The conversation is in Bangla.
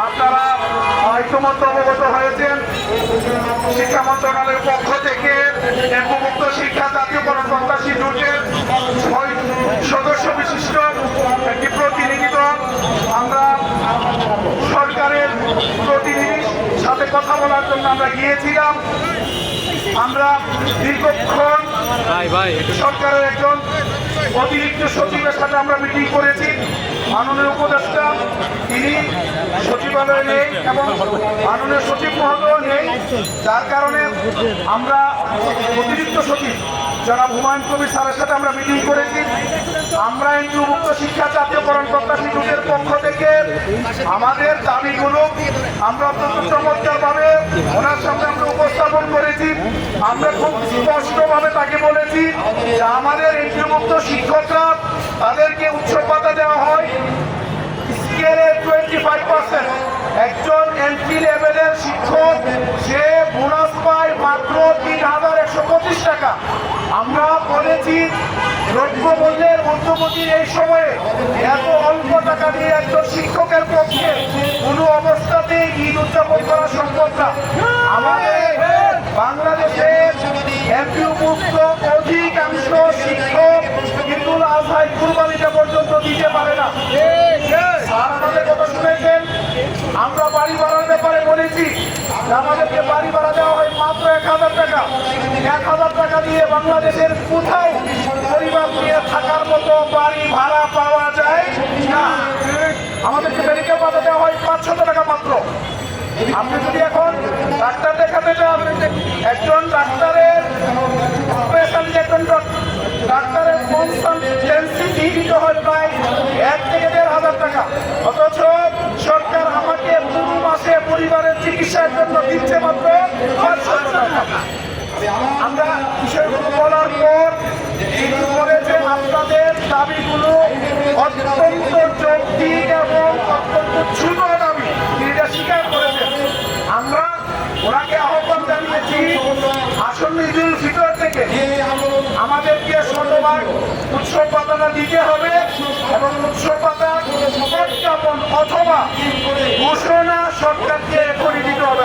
আপনারা ইতিমধ্যে অবগত হয়েছেন শিক্ষা মন্ত্রণালয়ের পক্ষ থেকে এমপিভুক্ত শিক্ষা জাতীয়করণ প্রত্যাশী জোটের 6 সদস্য বিশিষ্ট একটি প্রতিনিধি দল আমরা সরকারের প্রতিনিধির সাথে কথা বলার জন্য আমরা গিয়েছিলাম। আমরা দীর্ঘক্ষণ সরকারের একজন অতিরিক্ত সচিবের সাথে আমরা মিটিং করেছি। মাননীয় উপদেষ্টা তিনি সচিবালয়ে নেই এবং মাননীয় সচিব মহোদয় নেই, যার কারণে আমরা অতিরিক্ত সচিব জনাব হুমায়ুন কবির স্যারের সাথে আমরা মিটিং করেছি। আমরা এমপিভুক্ত শিক্ষা জাতীয়করণ প্রত্যাশী জোটের পক্ষ থেকে আমাদের দাবিগুলো আমরা অত্যন্ত চমৎকারভাবে ওনার সামনে আমরা উপস্থাপন করেছি। আমরা খুব স্পষ্টভাবে তাকে বলেছি যে আমাদের এমপিভুক্ত শিক্ষকরা তাদেরকে উচ্চ ভাতা দেওয়া হয় স্কেলে 25%। একজন এন্ট্রি লেভেলের শিক্ষক সে বোনাস পায় মাত্র ৩,১২৫ টাকা। আমরা বলেছি দ্রব্যমূল্যের মধ্যমতির এই সময়ে এত অল্প টাকা দিয়ে একজন শিক্ষকের পক্ষে কোনো অবস্থাতেই ঈদ উদযাপন করা সম্ভব না। আমাদের বাংলাদেশের এমপিভুক্ত অধিকাংশ শিক্ষক ঈদুল আজহায় কুরবানিটা পর্যন্ত দিতে পারে না। স্যার আমাদের কথা শুনেছেন, আমরা বাড়ি ভাড়ার ব্যাপারে বলেছি আমাদেরকে বাড়ি ভাড়া দেওয়া হয় মাত্র ১,০০০ টাকা। ১,০০০ টাকা দিয়ে বাংলাদেশের কোথাও পরিবার নিয়ে থাকার মতো বাড়ি ভাড়া পাওয়া যায় না। আমাদেরকে মেডিকেল ভাড়া দেওয়া হয় ৫০০ টাকা মাত্র। আপনি যদি এখন ডাক্তার দেখাতে যান, একজন ডাক্তারের স্পেশালি একজন ডাক্তারের কনসালটেন্সি ফি দিতে হয় প্রায় ১ থেকে ১,৫০০ টাকা। অথচ সরকার আমাকে পুরো মাসে পরিবারের চিকিৎসার জন্য দিচ্ছে মাত্র ৫০০ টাকা। আমরা বিষয়গুলো বলার পর বলেছে আপনাদের দাবিগুলো অত্যন্ত যৌক্তিক এবং অত্যন্ত ছোট দাবি, এটা স্বীকার করেছেন। আমরা ওনাকে আহ্বান জানিয়েছি আসন্ন ঈদুল ফিতর থেকে আমাদেরকে শতভাগ উৎসব ভাতাটা দিতে হবে এবং উৎসব ভাতা প্রজ্ঞাপন অথবা ঘোষণা সরকারকে করে দিতে হবে।